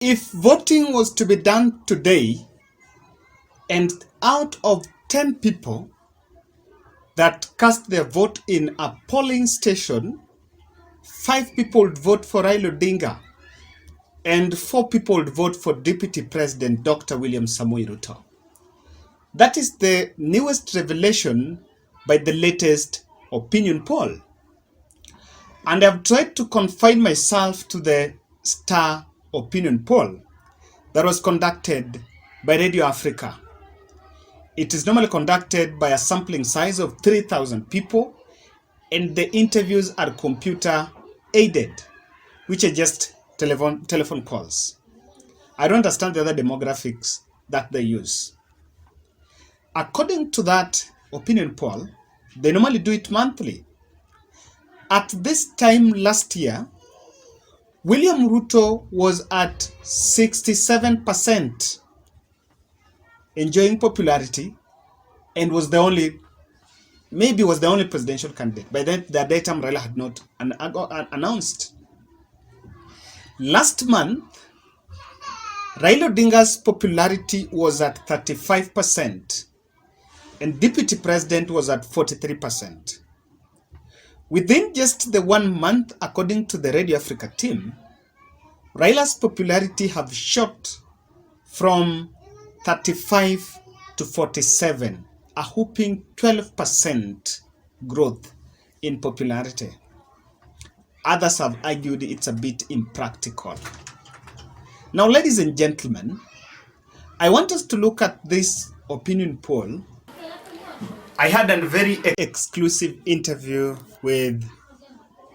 If voting was to be done today, and out of 10 people that cast their vote in a polling station, 5 people would vote for Raila Odinga and 4 people would vote for Deputy President Dr. William Samoei Ruto. That is the newest revelation by the latest opinion poll. And I've tried to confine myself to the Star opinion poll that was conducted by Radio Africa. It is normally conducted by a sampling size of 3,000 people, and the interviews are computer aided, which are just telephone calls. I don't understand the other demographics that they use. According to that opinion poll, they normally do it monthly. At this time last year, William Ruto was at 67%, enjoying popularity, and was the only presidential candidate. By that time, Raila had not announced. Last month, Raila Odinga's popularity was at 35%, and Deputy President was at 43%. Within just the 1 month, according to the Radio Africa team, Raila's popularity have shot from 35 to 47, a whopping 12% growth in popularity. Others have argued it's a bit impractical. Now, ladies and gentlemen, I want us to look at this opinion poll. I had a very exclusive interview with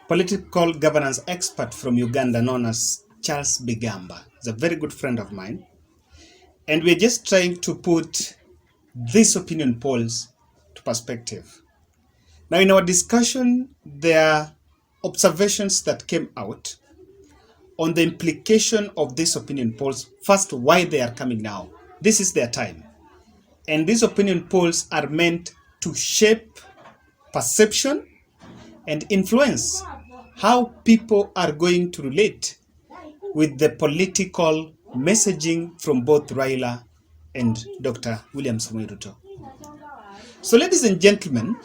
political governance expert from Uganda known as Charles Bigamba. He's a very good friend of mine. And we're just trying to put these opinion polls to perspective. Now, in our discussion, there are observations that came out on the implication of these opinion polls. First, why they are coming now. This is their time. And these opinion polls are meant to shape perception and influence how people are going to relate with the political messaging from both Raila and Dr. William Samoei Ruto. So, ladies and gentlemen,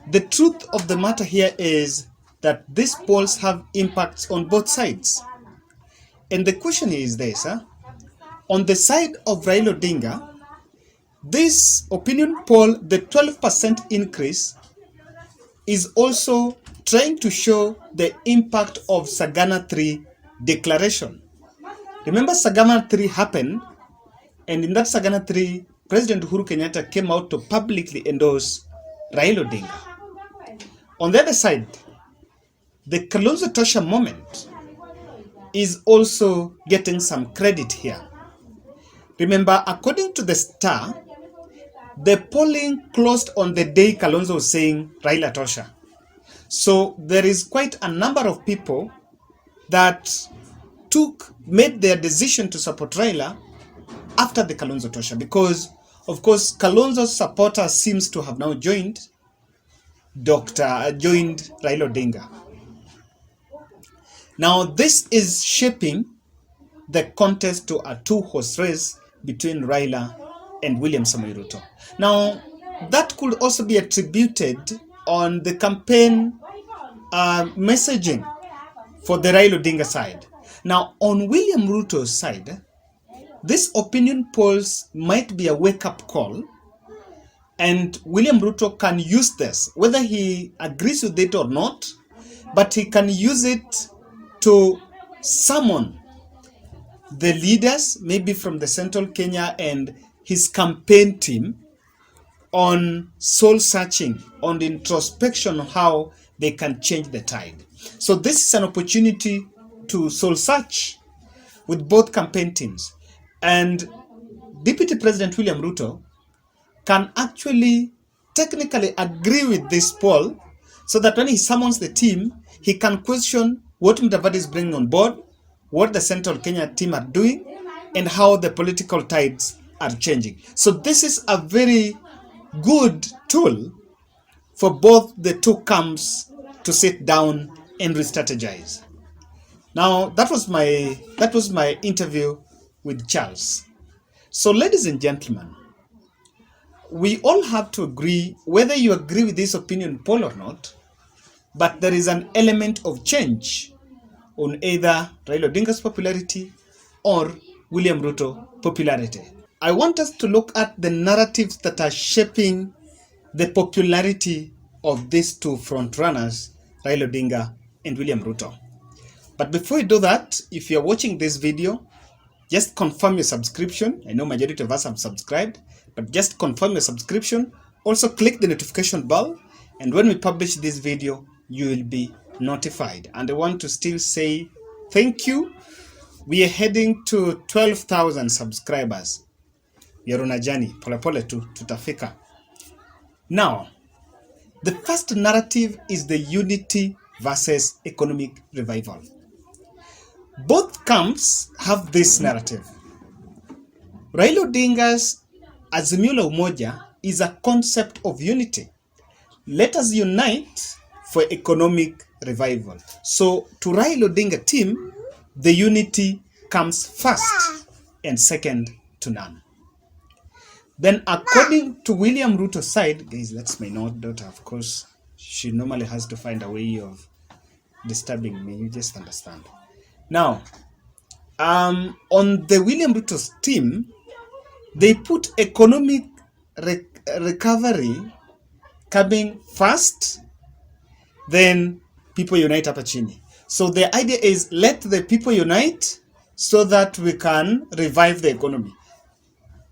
the truth of the matter here is that these polls have impacts on both sides. And the question is this, on the side of Raila Odinga, this opinion poll, the 12% increase, is also trying to show the impact of Sagana 3 declaration. Remember, Sagana 3 happened, and in that Sagana 3, President Uhuru Kenyatta came out to publicly endorse Raila Odinga. On the other side, the Kalonzo Tosha moment is also getting some credit here. Remember, according to the Star, the polling closed on the day Kalonzo was saying Raila Tosha. So there is quite a number of people that made their decision to support Raila after the Kalonzo Tosha, because of course Kalonzo's supporters seems to have now joined Raila Odinga. Now this is shaping the contest to a 2-horse race between Raila and William Samoei Ruto. Now that could also be attributed on the campaign messaging for the Raila Odinga side. Now, on William Ruto's side, this opinion polls might be a wake-up call, and William Ruto can use this, whether he agrees with it or not, but he can use it to summon the leaders, maybe from the Central Kenya and his campaign team, on soul-searching, on the introspection of how they can change the tide. So this is an opportunity to soul-search with both campaign teams. And Deputy President William Ruto can actually technically agree with this poll, so that when he summons the team, he can question what Mudavadi is bringing on board, what the Central Kenya team are doing, and how the political tides are changing. So this is a very good tool for both the two camps to sit down and re-strategize. Now that was my interview with Charles. So ladies and gentlemen, we all have to agree, whether you agree with this opinion poll or not, but there is an element of change on either Raila Odinga's popularity or William Ruto popularity. I want us to look at the narratives that are shaping the popularity of these two frontrunners, Raila Odinga and William Ruto. But before we do that, if you're watching this video, just confirm your subscription. I know majority of us have subscribed, but just confirm your subscription. Also click the notification bell, and when we publish this video, you will be notified. And I want to still say thank you. We are heading to 12,000 subscribers. We are on a journey. Pole pole tu tutafika. Now, the first narrative is the unity versus economic revival. Both camps have this narrative. Raila Odinga's Azimio la Umoja is a concept of unity. Let us unite for economic revival. So to Raila Odinga team, the unity comes first and second to none. Then according to William Ruto's side, guys, that's my daughter, of course. She normally has to find a way of disturbing me. You just understand. Now, on the William Ruto's team, they put economic recovery coming first, then people unite hapa chini. So the idea is, let the people unite so that we can revive the economy.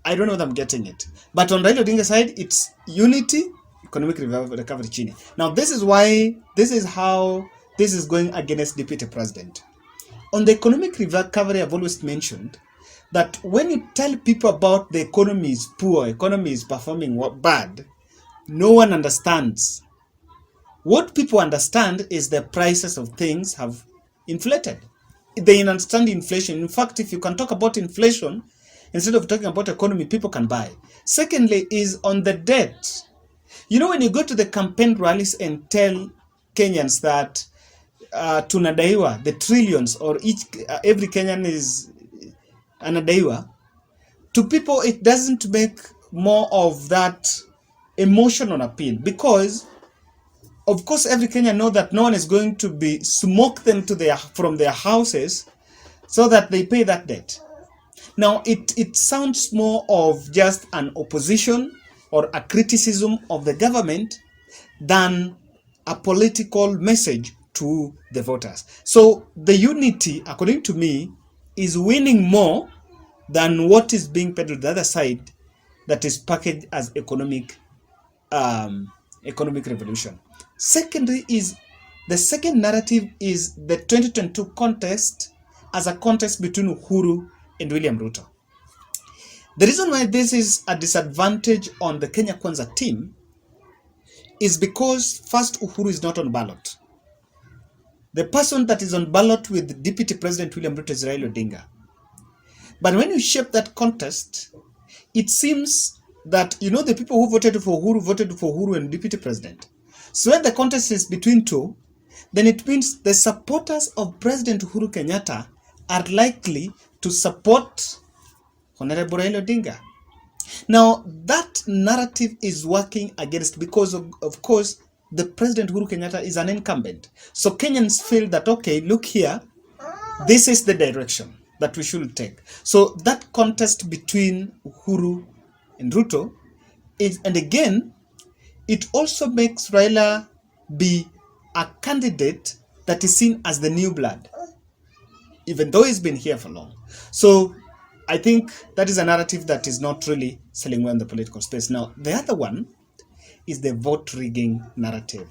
I don't know if I'm getting it. But on Raila Odinga's side, it's unity, economic recovery chini. Now this is how this is going against Deputy President. On the economic recovery, I've always mentioned that when you tell people about the economy is poor, economy is performing bad, no one understands. What people understand is the prices of things have inflated. They understand inflation. In fact, if you can talk about inflation, instead of talking about economy, people can buy. Secondly is on the debt. You know, when you go to the campaign rallies and tell Kenyans that tunadaiwa the trillions, or every Kenyan is anadaiwa, to people it doesn't make more of that emotional appeal, because of course every Kenyan know that no one is going to be smoke them from their houses so that they pay that debt. Now it sounds more of just an opposition or a criticism of the government than a political message to the voters. So the unity, according to me, is winning more than what is being peddled to the other side, that is packaged as economic revolution. Secondly is, the second narrative is the 2022 contest as a contest between Uhuru and William Ruto. The reason why this is a disadvantage on the Kenya Kwanza team is because first, Uhuru is not on ballot. The person that is on ballot with Deputy President William Ruto is Raila Odinga. But when you shape that contest, it seems that, you know, the people who voted for Uhuru and Deputy President. So when the contest is between two, then it means the supporters of President Uhuru Kenyatta are likely to support Honorable Raila Odinga. Now, that narrative is working against, because of course, the President Uhuru Kenyatta is an incumbent. So Kenyans feel that, okay, look here, this is the direction that we should take. So that contest between Uhuru and Ruto is, and again, it also makes Raila be a candidate that is seen as the new blood, even though he's been here for long. So I think that is a narrative that is not really selling well in the political space. Now, the other one is the vote rigging narrative.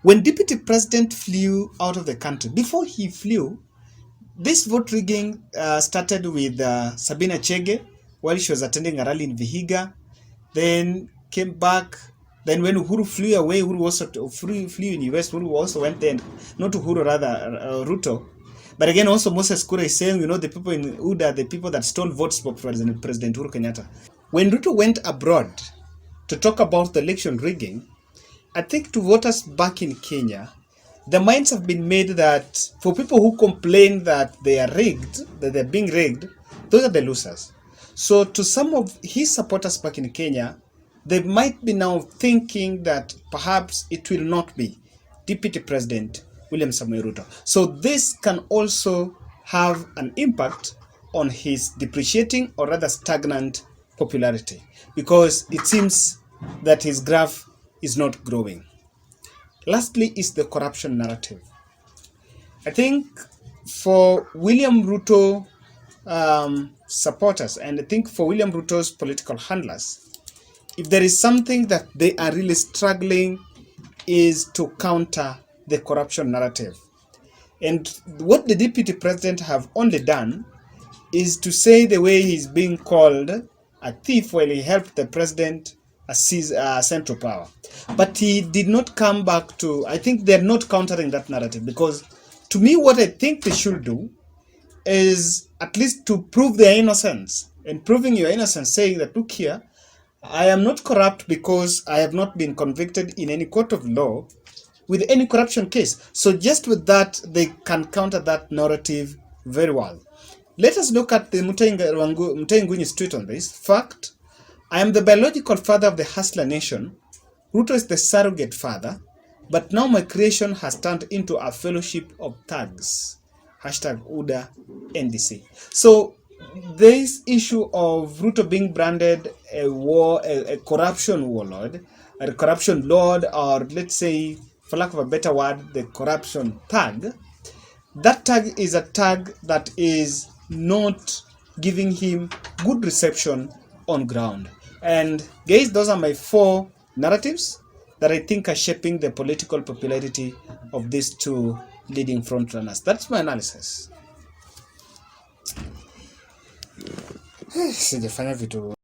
When Deputy President flew out of the country, before he flew, this vote rigging started with Sabina Chege while she was attending a rally in Vihiga, then came back. Then when Uhuru flew away, Uhuru also flew in US, Uhuru also went there, not Uhuru, rather Ruto. But again, also Moses Kura is saying, you know, the people in UDA, the people that stole votes for President Uhuru Kenyatta. When Ruto went abroad to talk about the election rigging, I think to voters back in Kenya, the minds have been made that for people who complain that they are rigged, that they're being rigged, those are the losers. So to some of his supporters back in Kenya, they might be now thinking that perhaps it will not be Deputy President William Samoei Ruto. So this can also have an impact on his depreciating or rather stagnant popularity, because it seems that his graph is not growing. Lastly is the corruption narrative. I think for William Ruto supporters, and I think for William Ruto's political handlers, if there is something that they are really struggling is to counter the corruption narrative. And what the deputy president have only done is to say the way he's being called a thief while he helped the president seize central power. But he did not come back to, I think they're not countering that narrative, because to me what I think they should do is at least to prove their innocence. And proving your innocence, saying that, look here, I am not corrupt because I have not been convicted in any court of law with any corruption case. So just with that, they can counter that narrative very well. Let us look at the Mutai Nguyen's tweet on this. Fact, I am the biological father of the hustler nation. Ruto is the surrogate father, but now my creation has turned into a fellowship of thugs. Hashtag UDA NDC. So this issue of Ruto being branded a corruption warlord, a corruption lord, or let's say, for lack of a better word, the corruption tag, that tag is a tag that is not giving him good reception on ground. And guys, those are my 4 narratives that I think are shaping the political popularity of these 2 leading frontrunners. That's my analysis. Sijafanya vitu